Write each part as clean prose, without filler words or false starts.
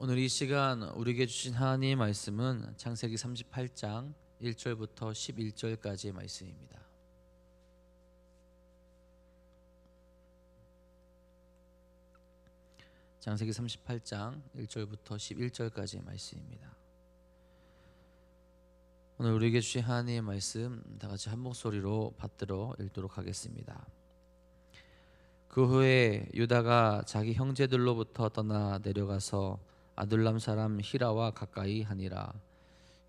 오늘 이 시간 우리에게 주신 하나님의 말씀은 창세기 38장 1절부터 11절까지의 말씀입니다. 창세기 38장 1절부터 11절까지의 말씀입니다. 오늘 우리에게 주신 하나님의 말씀 다 같이 한 목소리로 받들어 읽도록 하겠습니다. 그 후에 유다가 자기 형제들로부터 떠나 내려가서 아둘람 사람 히라와 가까이 하니라.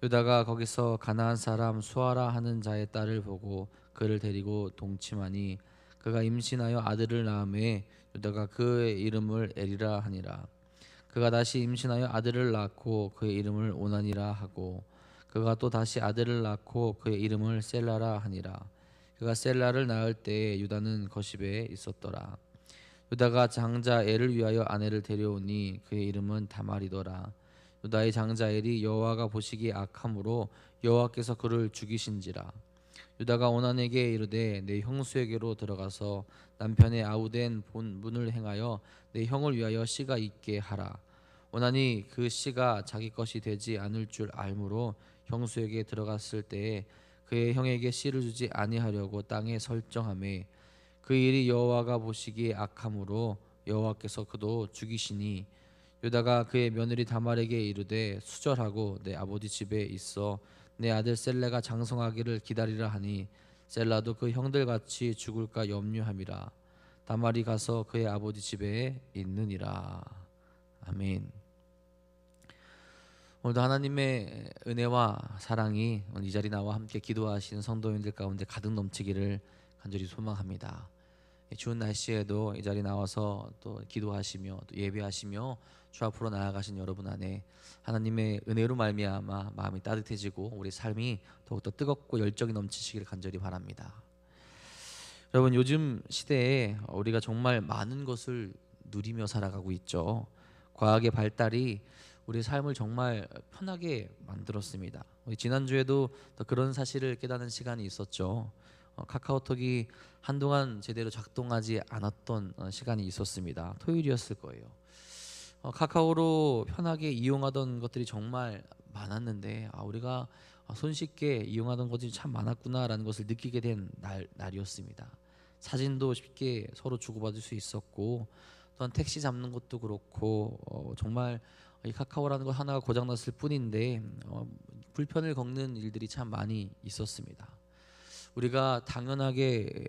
유다가 거기서 가나안 사람 수아라 하는 자의 딸을 보고 그를 데리고 동침하니 그가 임신하여 아들을 낳음에 유다가 그의 이름을 에리라 하니라. 그가 다시 임신하여 아들을 낳고 그의 이름을 오난이라 하고 그가 또 다시 아들을 낳고 그의 이름을 셀라라 하니라. 그가 셀라를 낳을 때에 유다는 거십에 있었더라. 유다가 장자 엘을 위하여 아내를 데려오니 그의 이름은 다말이더라. 유다의 장자 엘이 여호와가 보시기에 악함으로 여호와께서 그를 죽이신지라. 유다가 오난에게 이르되 내 형수에게로 들어가서 남편의 아우된 본문을 행하여 내 형을 위하여 씨가 있게 하라. 오난이 그 씨가 자기 것이 되지 않을 줄 알므로 형수에게 들어갔을 때에 그의 형에게 씨를 주지 아니하려고 땅에 설정하매 그 일이 여호와가 보시기에 악함으로 여호와께서 그도 죽이시니 유다가 그의 며느리 다말에게 이르되 수절하고 내 아버지 집에 있어 내 아들 셀레가 장성하기를 기다리라 하니 셀라도 그 형들같이 죽을까 염려함이라. 다말이 가서 그의 아버지 집에 있느니라. 아멘. 오늘도 하나님의 은혜와 사랑이 이 자리 나와 함께 기도하시는 성도님들 가운데 가득 넘치기를 간절히 소망합니다. 추운 날씨에도 이 자리 나와서 또 기도하시며 또 예배하시며 주 앞으로 나아가신 여러분 안에 하나님의 은혜로 말미암아 마음이 따뜻해지고 우리 삶이 더욱더 뜨겁고 열정이 넘치시기를 간절히 바랍니다. 여러분, 요즘 시대에 우리가 정말 많은 것을 누리며 살아가고 있죠. 과학의 발달이 우리 삶을 정말 편하게 만들었습니다. 지난주에도 또 그런 사실을 깨닫는 시간이 있었죠. 카카오톡이 한동안 제대로 작동하지 않았던 시간이 있었습니다. 토요일이었을 거예요. 카카오로 편하게 이용하던 것들이 정말 많았는데 우리가 손쉽게 이용하던 것들이 참 많았구나라는 것을 느끼게 된 날이었습니다. 사진도 쉽게 서로 주고받을 수 있었고 또한 택시 잡는 것도 그렇고 정말 이 카카오라는 것 하나가 고장났을 뿐인데 불편을 겪는 일들이 참 많이 있었습니다. 우리가 당연하게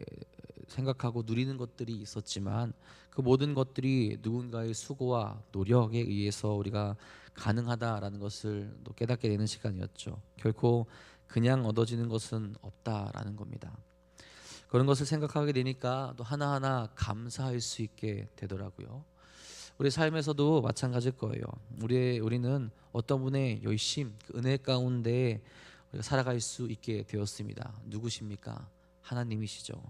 생각하고 누리는 것들이 있었지만 그 모든 것들이 누군가의 수고와 노력에 의해서 우리가 가능하다라는 것을 또 깨닫게 되는 시간이었죠. 결코 그냥 얻어지는 것은 없다라는 겁니다. 그런 것을 생각하게 되니까 또 하나하나 감사할 수 있게 되더라고요. 우리 삶에서도 마찬가지일 거예요. 우리는 어떤 분의 열심, 그 은혜 가운데 우리가 살아갈 수 있게 되었습니다. 누구십니까? 하나님이시죠.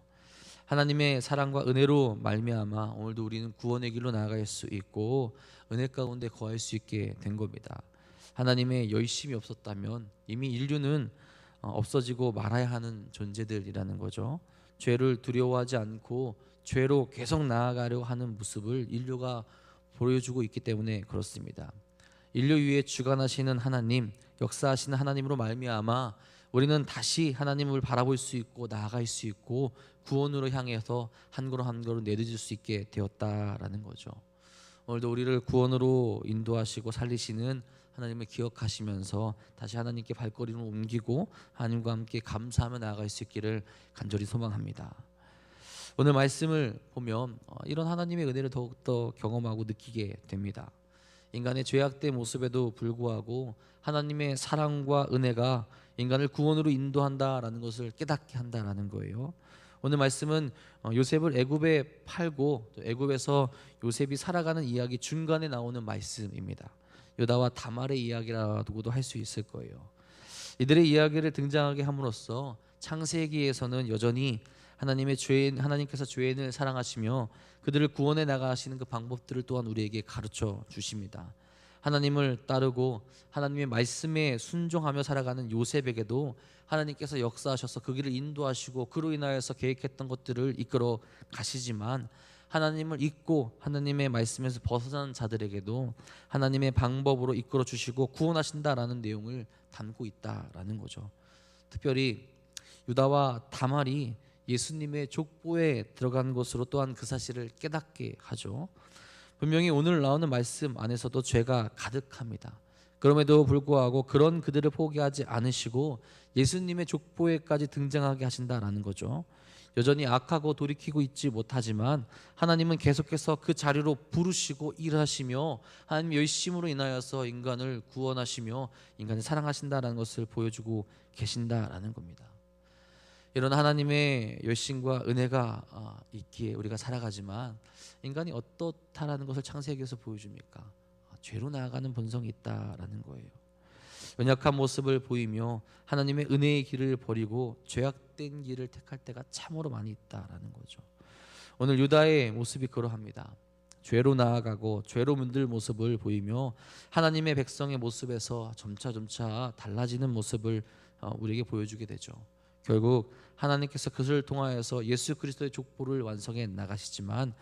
하나님의 사랑과 은혜로 말미암아 오늘도 우리는 구원의 길로 나아갈 수 있고 은혜 가운데 거할 수 있게 된 겁니다. 하나님의 열심이 없었다면 이미 인류는 없어지고 말아야 하는 존재들이라는 거죠. 죄를 두려워하지 않고 죄로 계속 나아가려고 하는 모습을 인류가 보여주고 있기 때문에 그렇습니다. 인류 위에 주관하시는 하나님, 역사하시는 하나님으로 말미암아 우리는 다시 하나님을 바라볼 수 있고 나아갈 수 있고 구원으로 향해서 한 걸음 한 걸음 내딛을 수 있게 되었다라는 거죠. 오늘도 우리를 구원으로 인도하시고 살리시는 하나님을 기억하시면서 다시 하나님께 발걸음을 옮기고 하나님과 함께 감사하며 나아갈 수 있기를 간절히 소망합니다. 오늘 말씀을 보면 이런 하나님의 은혜를 더욱더 경험하고 느끼게 됩니다. 인간의 죄악된 모습에도 불구하고 하나님의 사랑과 은혜가 인간을 구원으로 인도한다라는 것을 깨닫게 한다라는 거예요. 오늘 말씀은 요셉을 애굽에 팔고 또 애굽에서 요셉이 살아가는 이야기 중간에 나오는 말씀입니다. 유다와 다말의 이야기라고도 할 수 있을 거예요. 이들의 이야기를 등장하게 함으로써 창세기에서는 여전히 하나님께서 죄인을 사랑하시며 그들을 구원해 나가시는 그 방법들을 또한 우리에게 가르쳐 주십니다. 하나님을 따르고 하나님의 말씀에 순종하며 살아가는 요셉에게도 하나님께서 역사하셔서 그 길을 인도하시고 그로 인하여서 계획했던 것들을 이끌어 가시지만 하나님을 잊고 하나님의 말씀에서 벗어난 자들에게도 하나님의 방법으로 이끌어 주시고 구원하신다라는 내용을 담고 있다라는 거죠. 특별히 유다와 다말이 예수님의 족보에 들어간 것으로 또한 그 사실을 깨닫게 하죠. 분명히 오늘 나오는 말씀 안에서도 죄가 가득합니다. 그럼에도 불구하고 그런 그들을 포기하지 않으시고 예수님의 족보에까지 등장하게 하신다라는 거죠. 여전히 악하고 돌이키고 있지 못하지만 하나님은 계속해서 그 자리로 부르시고 일하시며 하나님 열심으로 인하여서 인간을 구원하시며 인간을 사랑하신다라는 것을 보여주고 계신다라는 겁니다. 이런 하나님의 열심과 은혜가 있기에 우리가 살아가지만 인간이 어떻다라는 것을 창세기에서 보여줍니까? 죄로 나아가는 본성이 있다라는 거예요. 연약한 모습을 보이며 하나님의 은혜의 길을 버리고 죄악된 길을 택할 때가 참으로 많이 있다라는 거죠. 오늘 유다의 모습이 그러합니다. 죄로 나아가고 죄로 물들 모습을 보이며 하나님의 백성의 모습에서 점차 달라지는 모습을 우리에게 보여주게 되죠. 결국 하나님께서 그것을 통하여서 예수 그리스도의 족보를 완성해 나가시지만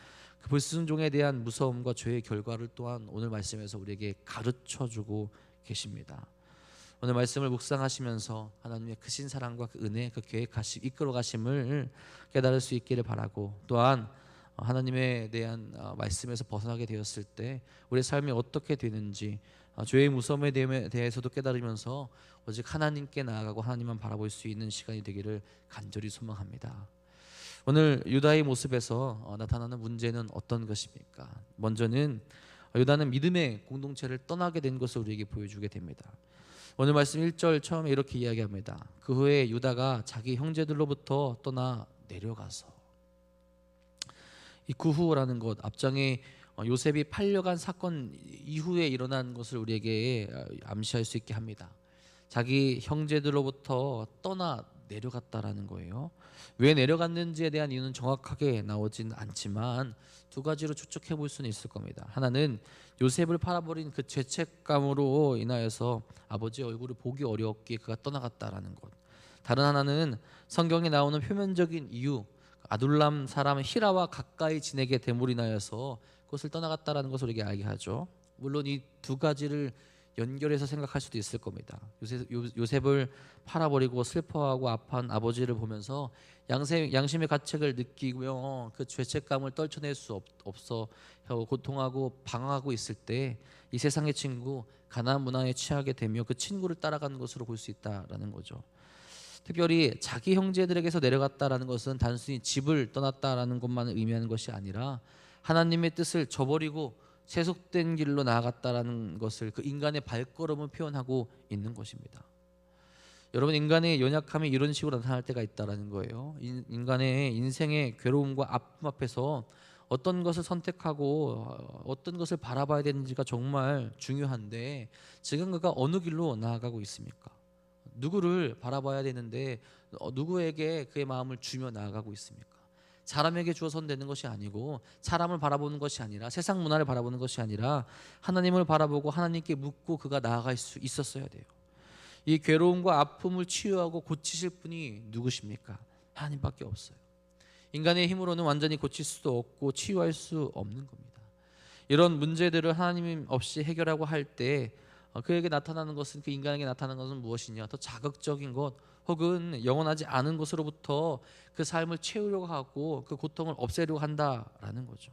그 불순종에 대한 무서움과 죄의 결과를 또한 오늘 말씀에서 우리에게 가르쳐주고 계십니다. 오늘 말씀을 묵상하시면서 하나님의 크신 사랑과 그 은혜, 그 계획하심, 이끌어 가심을 깨달을 수 있기를 바라고, 또한 하나님에 대한 말씀에서 벗어나게 되었을 때 우리의 삶이 어떻게 되는지 죄의 무서움에 대해서도 깨달으면서 오직 하나님께 나아가고 하나님만 바라볼 수 있는 시간이 되기를 간절히 소망합니다. 오늘 유다의 모습에서 나타나는 문제는 어떤 것입니까? 먼저는 유다는 믿음의 공동체를 떠나게 된 것을 우리에게 보여주게 됩니다. 오늘 말씀 1절 처음에 이렇게 이야기합니다. 그 후에 유다가 자기 형제들로부터 떠나 내려가서. 이 그 후라는 것, 앞장에 요셉이 팔려간 사건 이후에 일어난 것을 우리에게 암시할 수 있게 합니다. 자기 형제들로부터 떠나 내려갔다라는 거예요. 왜 내려갔는지에 대한 이유는 정확하게 나오진 않지만 두 가지로 추측해 볼 수는 있을 겁니다. 하나는 요셉을 팔아버린 그 죄책감으로 인하여서 아버지의 얼굴을 보기 어렵게 그가 떠나갔다라는 것. 다른 하나는 성경에 나오는 표면적인 이유, 아둘람 사람 히라와 가까이 지내게 됨으로 인하여서 그것을 떠나갔다라는 것을 우리에게 알게 하죠. 물론 이 두 가지를 연결해서 생각할 수도 있을 겁니다. 요셉을 팔아버리고 슬퍼하고 아파한 아버지를 보면서 양심의 가책을 느끼며 그 죄책감을 떨쳐낼 수 없어 고통하고 방황하고 있을 때 이 세상의 친구, 가나안 문화에 취하게 되며 그 친구를 따라가는 것으로 볼 수 있다라는 거죠. 특별히 자기 형제들에게서 내려갔다라는 것은 단순히 집을 떠났다라는 것만 의미하는 것이 아니라 하나님의 뜻을 저버리고 세속된 길로 나아갔다라는 것을, 그 인간의 발걸음을 표현하고 있는 것입니다. 여러분, 인간의 연약함이 이런 식으로 나타날 때가 있다라는 거예요. 인간의 인생의 괴로움과 아픔 앞에서 어떤 것을 선택하고 어떤 것을 바라봐야 되는지가 정말 중요한데 지금 그가 어느 길로 나아가고 있습니까? 누구를 바라봐야 되는데 누구에게 그의 마음을 주며 나아가고 있습니까? 사람에게 주어서는 되는 것이 아니고 사람을 바라보는 것이 아니라 세상 문화를 바라보는 것이 아니라 하나님을 바라보고 하나님께 묻고 그가 나아갈 수 있었어야 돼요. 이 괴로움과 아픔을 치유하고 고치실 분이 누구십니까? 하나님밖에 없어요. 인간의 힘으로는 완전히 고칠 수도 없고 치유할 수 없는 겁니다. 이런 문제들을 하나님 없이 해결하고 할 때 그에게 나타나는 것은, 그 인간에게 나타나는 것은 무엇이냐? 더 자극적인 것 혹은 영원하지 않은 것으로부터 그 삶을 채우려고 하고 그 고통을 없애려고 한다라는 거죠.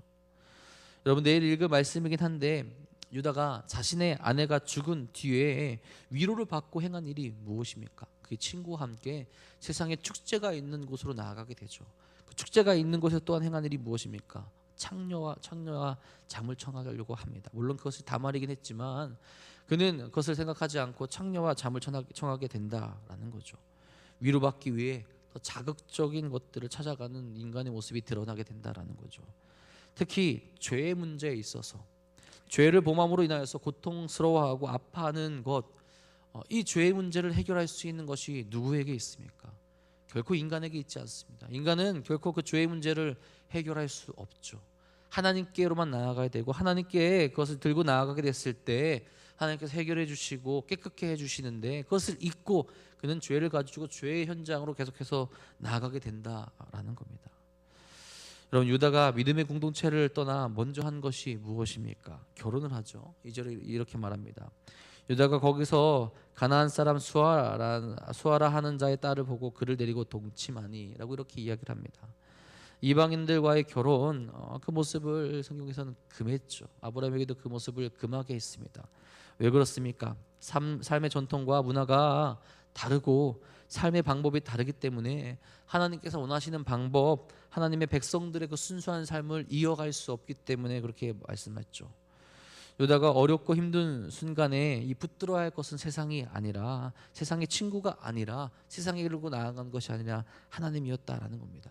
여러분, 내일 읽을 말씀이긴 한데 유다가 자신의 아내가 죽은 뒤에 위로를 받고 행한 일이 무엇입니까? 그 친구와 함께 세상에 축제가 있는 곳으로 나아가게 되죠. 그 축제가 있는 곳에 또한 행한 일이 무엇입니까? 창녀와 잠을 청하려고 합니다. 물론 그것이 다말이긴 했지만 그는 그것을 생각하지 않고 창녀와 잠을 청하게 된다라는 거죠. 위로받기 위해 더 자극적인 것들을 찾아가는 인간의 모습이 드러나게 된다라는 거죠. 특히 죄의 문제에 있어서 죄를 범함으로 인하여서 고통스러워하고 아파하는 것, 이 죄의 문제를 해결할 수 있는 것이 누구에게 있습니까? 결코 인간에게 있지 않습니다. 인간은 결코 그 죄의 문제를 해결할 수 없죠. 하나님께로만 나아가야 되고 하나님께 그것을 들고 나아가게 됐을 때 하나님께서 해결해 주시고 깨끗게 해주시는데 그것을 잊고 그는 죄를 가지고 죄의 현장으로 계속해서 나아가게 된다라는 겁니다. 여러분, 유다가 믿음의 공동체를 떠나 먼저 한 것이 무엇입니까? 결혼을 하죠. 2절에 이렇게 말합니다. 유다가 거기서 가나안 사람 수아라 하는 자의 딸을 보고 그를 데리고 동침하니라고 이렇게 이야기를 합니다. 이방인들과의 결혼, 그 모습을 성경에서는 금했죠. 아브라함에게도 그 모습을 금하게 했습니다. 왜 그렇습니까? 삶의 전통과 문화가 다르고 삶의 방법이 다르기 때문에 하나님께서 원하시는 방법, 하나님의 백성들의 그 순수한 삶을 이어갈 수 없기 때문에 그렇게 말씀했죠. 유다가 어렵고 힘든 순간에 이 붙들어야 할 것은 세상이 아니라, 세상의 친구가 아니라, 세상에 이르고 나아간 것이 아니라 하나님이었다라는 겁니다.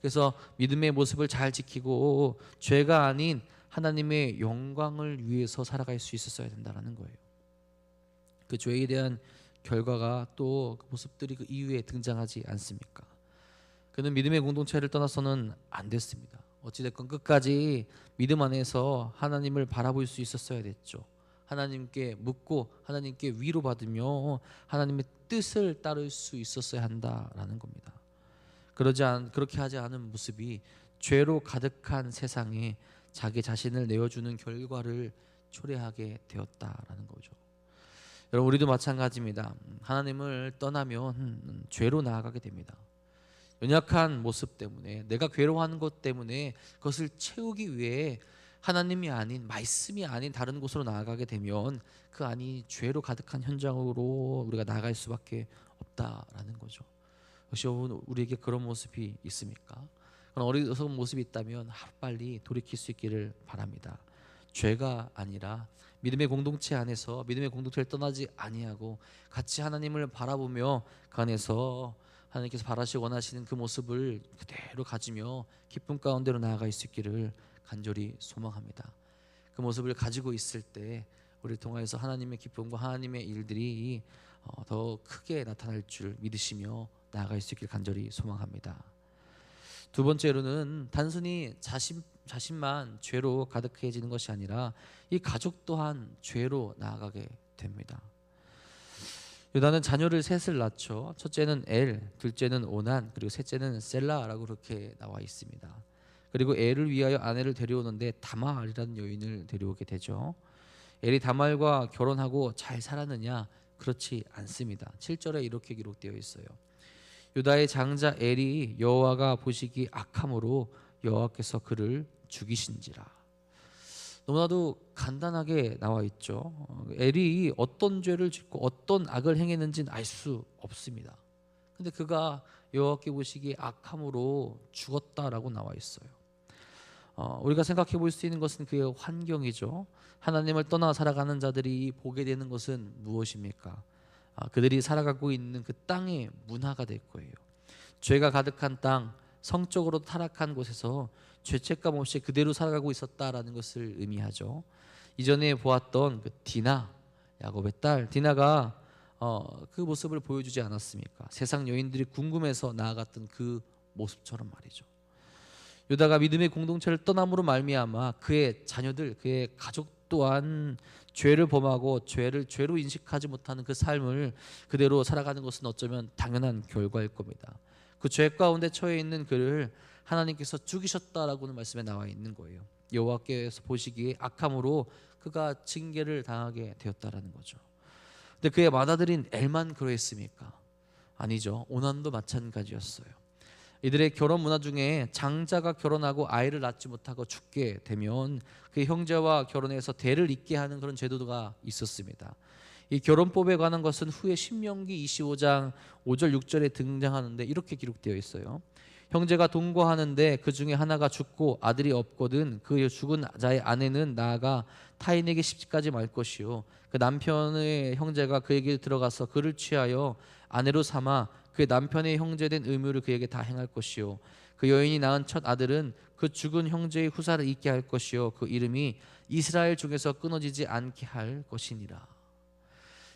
그래서 믿음의 모습을 잘 지키고 죄가 아닌 하나님의 영광을 위해서 살아갈 수 있었어야 된다는 거예요. 그 죄에 대한 결과가 또 그 모습들이 그 이후에 등장하지 않습니까? 그는 믿음의 공동체를 떠나서는 안 됐습니다. 어찌됐건 끝까지 믿음 안에서 하나님을 바라볼 수 있었어야 됐죠. 하나님께 묻고 하나님께 위로받으며 하나님의 뜻을 따를 수 있었어야 한다라는 겁니다. 그렇게 하지 않은 모습이 죄로 가득한 세상에 자기 자신을 내어주는 결과를 초래하게 되었다라는 거죠. 여러분, 우리도 마찬가지입니다. 하나님을 떠나면 죄로 나아가게 됩니다. 연약한 모습 때문에, 내가 괴로워하는 것 때문에 그것을 채우기 위해 하나님이 아닌, 말씀이 아닌 다른 곳으로 나아가게 되면 그 안이 죄로 가득한 현장으로 우리가 나아갈 수밖에 없다라는 거죠. 혹시 우리에게 그런 모습이 있습니까? 그런 어리석은 모습이 있다면 하루빨리 돌이킬 수 있기를 바랍니다. 죄가 아니라 믿음의 공동체 안에서 믿음의 공동체를 떠나지 아니하고 같이 하나님을 바라보며 그 안에서 하나님께서 바라시고 원하시는 그 모습을 그대로 가지며 기쁨 가운데로 나아갈 수 있기를 간절히 소망합니다. 그 모습을 가지고 있을 때 우리를 통하여서 하나님의 기쁨과 하나님의 일들이 더 크게 나타날 줄 믿으시며 나아갈 수 있기를 간절히 소망합니다. 두 번째로는 단순히 자신만 죄로 가득해지는 것이 아니라 이 가족 또한 죄로 나아가게 됩니다. 유다는 자녀를 셋을 낳죠. 첫째는 엘, 둘째는 오난, 그리고 셋째는 셀라라고 그렇게 나와 있습니다. 그리고 엘을 위하여 아내를 데려오는데 다말이라는 여인을 데려오게 되죠. 엘이 다말과 결혼하고 잘 살았느냐? 그렇지 않습니다. 7절에 이렇게 기록되어 있어요. 유다의 장자 엘이 여호와가 보시기 악함으로 여호와께서 그를 죽이신지라. 너무나도 간단하게 나와 있죠. 엘이 어떤 죄를 짓고 어떤 악을 행했는지는 알 수 없습니다. 근데 그가 여호와께 보시기에 악함으로 죽었다라고 나와 있어요. 우리가 생각해 볼 수 있는 것은 그의 환경이죠. 하나님을 떠나 살아가는 자들이 보게 되는 것은 무엇입니까? 그들이 살아가고 있는 그 땅의 문화가 될 거예요. 죄가 가득한 땅, 성적으로 타락한 곳에서 죄책감 없이 그대로 살아가고 있었다라는 것을 의미하죠. 이전에 보았던 그 디나, 야곱의 딸 디나가 그 모습을 보여주지 않았습니까? 세상 여인들이 궁금해서 나아갔던 그 모습처럼 말이죠. 유다가 믿음의 공동체를 떠남으로 말미암아 그의 자녀들, 그의 가족 또한 죄를 범하고 죄를 죄로 인식하지 못하는 그 삶을 그대로 살아가는 것은 어쩌면 당연한 결과일 겁니다. 그 죄 가운데 처해 있는 그를 하나님께서 죽이셨다라고는 말씀에 나와 있는 거예요. 여호와께서 보시기에 악함으로 그가 징계를 당하게 되었다라는 거죠. 근데 그의 맏아들인 엘만 그러했습니까? 아니죠. 오난도 마찬가지였어요. 이들의 결혼 문화 중에 장자가 결혼하고 아이를 낳지 못하고 죽게 되면 그 형제와 결혼해서 대를 잇게 하는 그런 제도가 있었습니다. 이 결혼법에 관한 것은 후에 신명기 25장 5절 6절에 등장하는데 이렇게 기록되어 있어요. 형제가 동거하는데 그 중에 하나가 죽고 아들이 없거든 그 죽은 자의 아내는 나아가 타인에게 시집가지 말 것이요 그 남편의 형제가 그에게 들어가서 그를 취하여 아내로 삼아 그 남편의 형제된 의무를 그에게 다 행할 것이요 그 여인이 낳은 첫 아들은 그 죽은 형제의 후사를 잇게 할 것이요 그 이름이 이스라엘 중에서 끊어지지 않게 할 것이니라.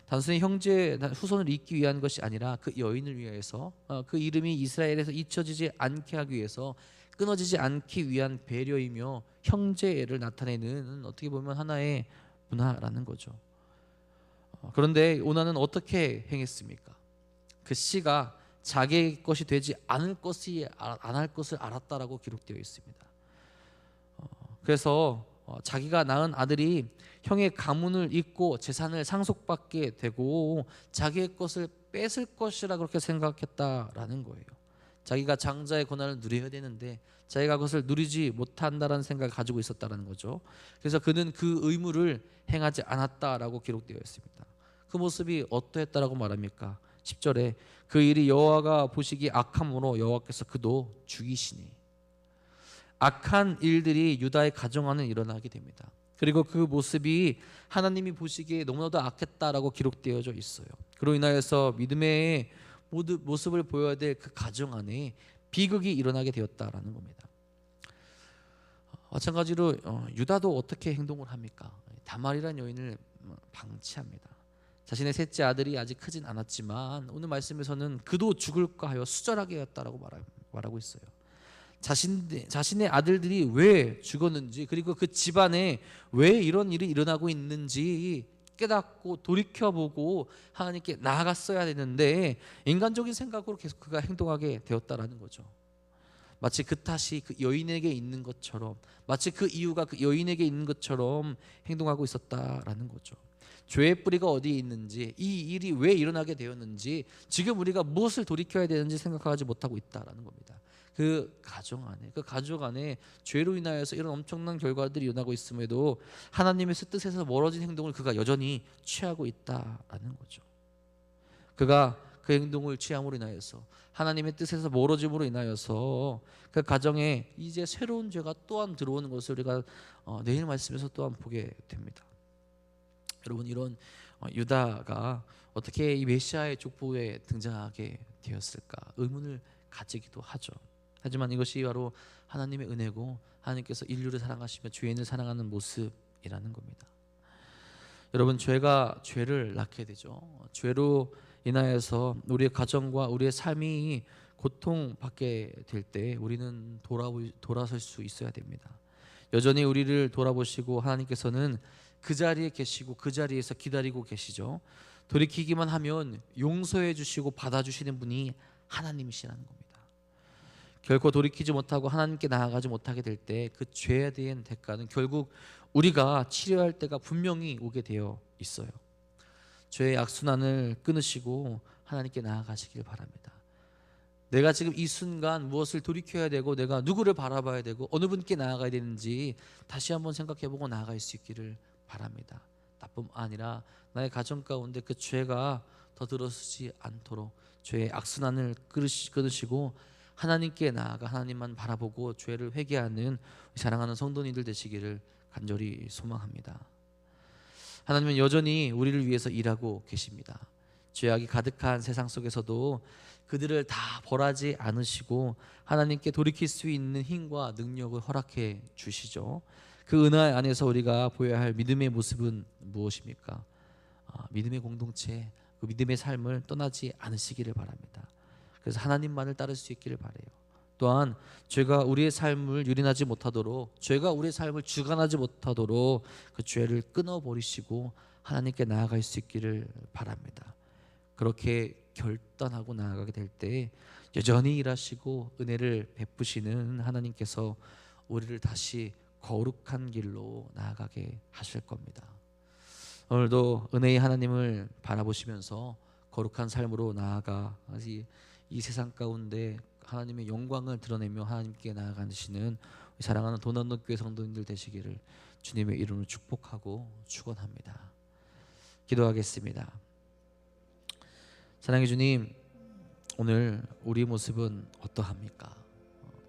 단순히 형제 후손을 잇기 위한 것이 아니라 그 여인을 위해서 그 이름이 이스라엘에서 잊혀지지 않게 하기 위해서 끊어지지 않기 위한 배려이며 형제를 나타내는 어떻게 보면 하나의 문화라는 거죠. 그런데 오나는 어떻게 행했습니까? 그 씨가 자기의 것이 되지 않을 것이 안 할 것을 알았다라고 기록되어 있습니다. 그래서 자기가 낳은 아들이 형의 가문을 잇고 재산을 상속받게 되고 자기의 것을 뺏을 것이라 그렇게 생각했다라는 거예요. 자기가 장자의 권한을 누려야 되는데 자기가 그것을 누리지 못한다라는 생각을 가지고 있었다는 거죠. 그래서 그는 그 의무를 행하지 않았다라고 기록되어 있습니다. 그 모습이 어떠했다라고 말합니까? 10절에 그 일이 여호와가 보시기에 악함으로 여호와께서 그도 죽이시니. 악한 일들이 유다의 가정 안에 일어나게 됩니다. 그리고 그 모습이 하나님이 보시기에 너무나도 악했다라고 기록되어져 있어요. 그로 인하여서 믿음의 모습을 보여야 될 그 가정 안에 비극이 일어나게 되었다라는 겁니다. 마찬가지로 유다도 어떻게 행동을 합니까? 다말이라는 여인을 방치합니다. 자신의 셋째 아들이 아직 크진 않았지만 오늘 말씀에서는 그도 죽을까 하여 수절하게 했다라고 말하고 있어요. 자신의 아들들이 왜 죽었는지, 그리고 그 집안에 왜 이런 일이 일어나고 있는지 깨닫고 돌이켜보고 하나님께 나아갔어야 되는데 인간적인 생각으로 계속 그가 행동하게 되었다라는 거죠. 마치 그 탓이 그 여인에게 있는 것처럼, 마치 그 이유가 그 여인에게 있는 것처럼 행동하고 있었다라는 거죠. 죄의 뿌리가 어디에 있는지, 이 일이 왜 일어나게 되었는지, 지금 우리가 무엇을 돌이켜야 되는지 생각하지 못하고 있다라는 겁니다. 그 가정 안에, 그 가족 안에 죄로 인하여서 이런 엄청난 결과들이 일어나고 있음에도 하나님의 뜻에서 멀어진 행동을 그가 여전히 취하고 있다라는 거죠. 그가 그 행동을 취함으로 인하여서 하나님의 뜻에서 멀어짐으로 인하여서 그 가정에 이제 새로운 죄가 또한 들어오는 것을 우리가 내일 말씀에서 또한 보게 됩니다. 여러분, 이런 유다가 어떻게 이 메시아의 족보에 등장하게 되었을까 의문을 가지기도 하죠. 하지만 이것이 바로 하나님의 은혜고 하나님께서 인류를 사랑하시며 죄인을 사랑하는 모습이라는 겁니다. 여러분, 죄가 죄를 낳게 되죠. 죄로 인하여서 우리의 가정과 우리의 삶이 고통받게 될 때 우리는 돌아설 수 있어야 됩니다. 여전히 우리를 돌아보시고 하나님께서는 그 자리에 계시고 그 자리에서 기다리고 계시죠. 돌이키기만 하면 용서해 주시고 받아주시는 분이 하나님이시라는 겁니다. 결코 돌이키지 못하고 하나님께 나아가지 못하게 될 때 그 죄에 대한 대가는 결국 우리가 치료할 때가 분명히 오게 되어 있어요. 죄의 악순환을 끊으시고 하나님께 나아가시길 바랍니다. 내가 지금 이 순간 무엇을 돌이켜야 되고 내가 누구를 바라봐야 되고 어느 분께 나아가야 되는지 다시 한번 생각해보고 나아갈 수 있기를 바랍니다. 나뿐 아니라 나의 가정 가운데 그 죄가 더 들어서지 않도록 죄의 악순환을 끊으시고 하나님께 나아가 하나님만 바라보고 죄를 회개하는 사랑하는 성도님들 되시기를 간절히 소망합니다. 하나님은 여전히 우리를 위해서 일하고 계십니다. 죄악이 가득한 세상 속에서도 그들을 다 벌하지 않으시고 하나님께 돌이킬 수 있는 힘과 능력을 허락해 주시죠. 그 은혜 안에서 우리가 보여야 할 믿음의 모습은 무엇입니까? 믿음의 공동체, 그 믿음의 삶을 떠나지 않으시기를 바랍니다. 그래서 하나님만을 따를 수 있기를 바라요. 또한 죄가 우리의 삶을 유린하지 못하도록, 죄가 우리의 삶을 주관하지 못하도록 그 죄를 끊어버리시고 하나님께 나아갈 수 있기를 바랍니다. 그렇게 결단하고 나아가게 될 때 여전히 일하시고 은혜를 베푸시는 하나님께서 우리를 다시 거룩한 길로 나아가게 하실 겁니다. 오늘도 은혜의 하나님을 바라보시면서 거룩한 삶으로 나아가 이 세상 가운데 하나님의 영광을 드러내며 하나님께 나아가시는 사랑하는 도난노교회 성도님들 되시기를 주님의 이름으로 축복하고 축원합니다. 기도하겠습니다. 사랑의 주님, 오늘 우리 모습은 어떠합니까?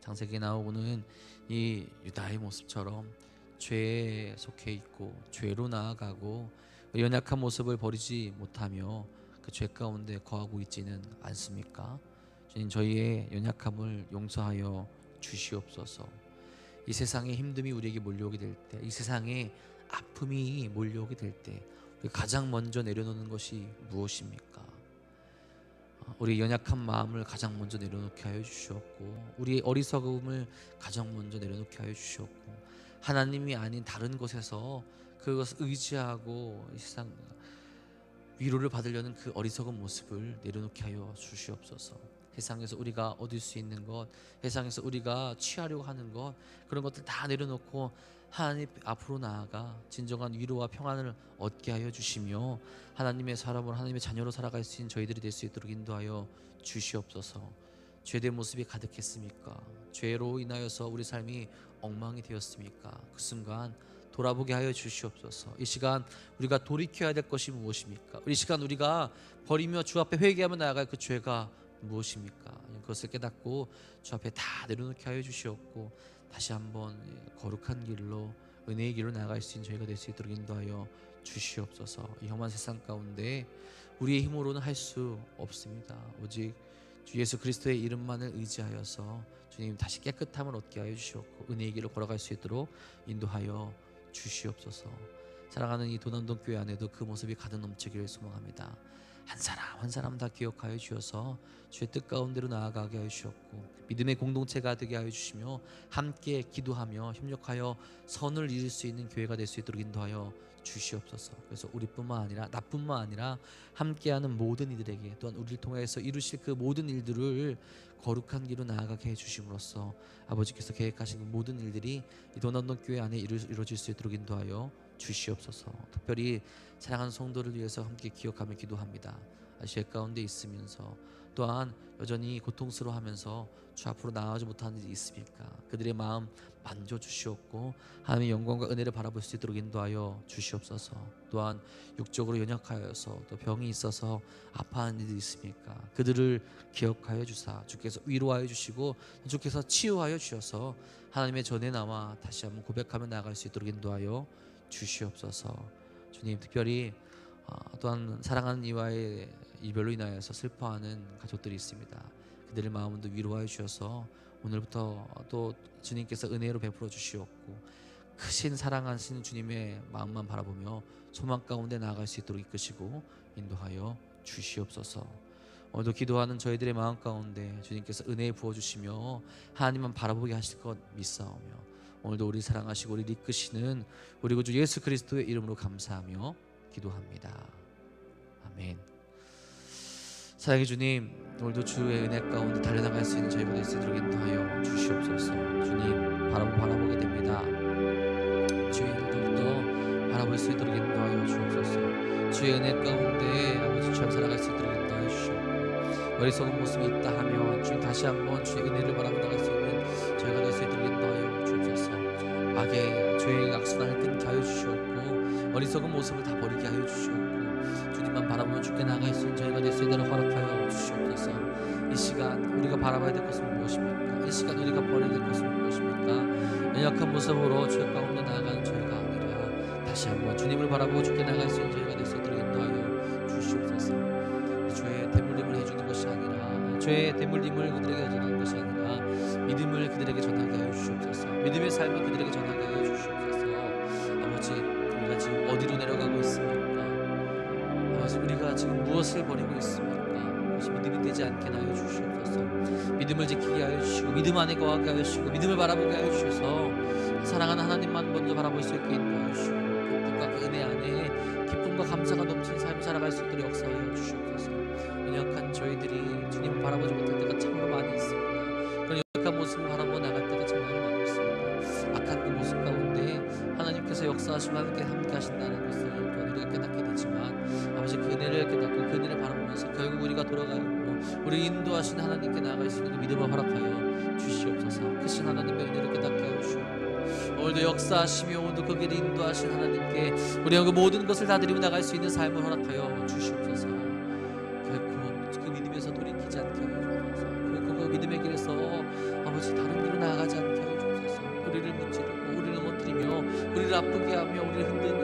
창세기에 나오고는 이 유다의 모습처럼 죄에 속해 있고 죄로 나아가고 연약한 모습을 버리지 못하며 그 죄 가운데 거하고 있지는 않습니까? 주님, 저희의 연약함을 용서하여 주시옵소서. 이 세상의 힘듦이 우리에게 몰려오게 될 때, 이 세상의 아픔이 몰려오게 될 때 가장 먼저 내려놓는 것이 무엇입니까? 우리의 연약한 마음을 가장 먼저 내려놓게 하여 주시옵고, 우리의 어리석음을 가장 먼저 내려놓게 하여 주시옵고, 하나님이 아닌 다른 곳에서 그것을 의지하고 이 세상 위로를 받으려는 그 어리석은 모습을 내려놓게 하여 주시옵소서. 세상에서 우리가 얻을 수 있는 것, 세상에서 우리가 취하려고 하는 것, 그런 것들 다 내려놓고 하나님 앞으로 나아가 진정한 위로와 평안을 얻게 하여 주시며 하나님의 사람으로 하나님의 자녀로 살아갈 수 있는 저희들이 될 수 있도록 인도하여 주시옵소서. 죄된 모습이 가득했습니까? 죄로 인하여서 우리 삶이 엉망이 되었습니까? 그 순간 돌아보게 하여 주시옵소서. 이 시간 우리가 돌이켜야 될 것이 무엇입니까? 이 시간 우리가 버리며 주 앞에 회개하며 나아갈 그 죄가 무엇입니까? 그것을 깨닫고 주 앞에 다 내려놓게 하여 주시옵고 다시 한번 거룩한 길로 은혜의 길로 나아갈 수 있는 저희가 될 수 있도록 인도하여 주시옵소서. 이 험한 세상 가운데 우리의 힘으로는 할 수 없습니다. 오직 주 예수 그리스도의 이름만을 의지하여서 주님 다시 깨끗함을 얻게 하여 주시옵고 은혜의 길로 걸어갈 수 있도록 인도하여 주시옵소서. 사랑하는 이 도남동 교회 안에도 그 모습이 가득 넘치기를 소망합니다. 한 사람 한 사람 다 기억하여 주셔서 주의 뜻 가운데로 나아가게 하여 주셨고 믿음의 공동체가 되게 하여 주시며 함께 기도하며 협력하여 선을 이룰 수 있는 교회가 될 수 있도록 인도하여 주시옵소서. 그래서 우리뿐만 아니라 나뿐만 아니라 함께하는 모든 이들에게 또한 우리를 통해서 이루실 그 모든 일들을 거룩한 길로 나아가게 해주심으로써 아버지께서 계획하신 그 모든 일들이 이 도남동 교회 안에 이루어질 수 있도록 인도하여 주시옵소서. 특별히 사랑하는 성도를 위해서 함께 기억하며 기도합니다. 죄 가운데 있으면서 또한 여전히 고통스러워하면서 주 앞으로 나아가지 못하는 일이 있습니까? 그들의 마음 만져주시옵고 하나님의 영광과 은혜를 바라볼 수 있도록 인도하여 주시옵소서. 또한 육적으로 연약하여서 또 병이 있어서 아파하는 일이 있습니까? 그들을 기억하여 주사 주께서 위로하여 주시고 주께서 치유하여 주셔서 하나님의 전에 나와 다시 한번 고백하며 나아갈 수 있도록 인도하여 주시옵소서. 주님, 특별히 또한 사랑하는 이와의 이별로 인하여서 슬퍼하는 가족들이 있습니다. 그들의 마음도 위로하여 주셔서 오늘부터 또 주님께서 은혜로 베풀어 주시옵고 크신 사랑하시는 주님의 마음만 바라보며 소망 가운데 나아갈 수 있도록 이끄시고 인도하여 주시옵소서. 오늘도 기도하는 저희들의 마음 가운데 주님께서 은혜 부어주시며 하나님만 바라보게 하실 것 믿사오며 오늘도 우리 사랑하시고 우리 이끄시는 우리 구주 예수 그리스도의 이름으로 감사하며 기도합니다. 아멘. 사랑의 주님, 오늘도 주의 은혜 가운데 달려나갈 수 있는 저희가 될 수 있도록 인도하여 주시옵소서. 주님, 바라보게 됩니다. 주의 일들도 바라볼 수 있도록 인도하여 주옵소서. 주의 은혜 가운데 아버지처럼 살아갈 수 있도록 인도하여 주시옵고 어리석은 모습이 있다 하면 주님 다시 한번 주의 은혜를 바라보 나갈 수 있는 저희가 될 수 있도록 인도하여 주옵소서. 악의 죄의 악순환을 끊게 하여 주시옵고 어리석은 모습을 다 버리게 하여 주시옵고 주님만 바라보며 주께 나아갈 수 있는 저희가 될 수 있도록 허락하여 주시옵소서. 이 시간 우리가 바라봐야 될 것은 무엇입니까? 이 시간 우리가 버려야 될 것은 무엇입니까? 연약한 모습으로 죄 가운데 나아가는 저희가 아니라 다시 한번 주님을 바라보고 주께 나아갈 수 있는 저희가 될 수 있도록 인도하여 주시옵소서. 죄의 대물림을 해주는 것이 아니라 죄의 대물림을 그들에게 전하는 것이 아니라 믿음을 그들에게 전하게 하여 주시옵소서. 믿음의 삶을 그들에게 전하게 하여 주시옵소서. 아버지, 우리가 지금 어디로 내려가고 있습니까? 아버지, 우리가 지금 무엇을 버리고 있습니까? 그것이 믿음이 되지 않게 하여 주시옵소서. 믿음을 지키게 하여 주시고 믿음 안에 거하게 하여 주시고 믿음을 바라보게 하여 주셔서 사랑하는 하나님만 먼저 바라볼 수 있게 인도하여 주시고 그 뜻과 그 은혜 안에 기쁨과 감사가 넘치는 삶을 살아갈 수 있도록 역사하여 주시옵소서. 연약한 저희들이 주님을 바라보지 못할 때가 참으로 많이 있습니다. 그런 연약한 모습을 바라보고 나갈 때가 참으로 많이 있습니다. 악한 그 모습 가운데 하나님께서 역사하시고 하나님께 함께 하신다는 것을 우리가 깨닫게 되지만 아버지 그 은혜를 깨닫고 그 은혜를 바라보면서 결국 우리가 돌아가고 우리 인도하신 하나님께 나아갈 수 있는 그 믿음을 허락하여 주시옵소서. 크신 하나님의 은혜를 깨닫게 하여 주시옵소서. 오늘도 역사하시며 오늘도 그 길을 인도하신 하나님께 우리가 그 모든 것을 다 드리고 나갈 수 있는 삶을 허락하여 주시옵소서. 결코 그 믿음에서 돌이키지 않게 하여 주옵소서. 결코 그 믿음의 길에서 아버지 다른 길로 나아가지 않게 하여 주옵소서. 우리를 무찌르고 우리를 넘어뜨리며 우리를 아프게 하며 우리를 흔들며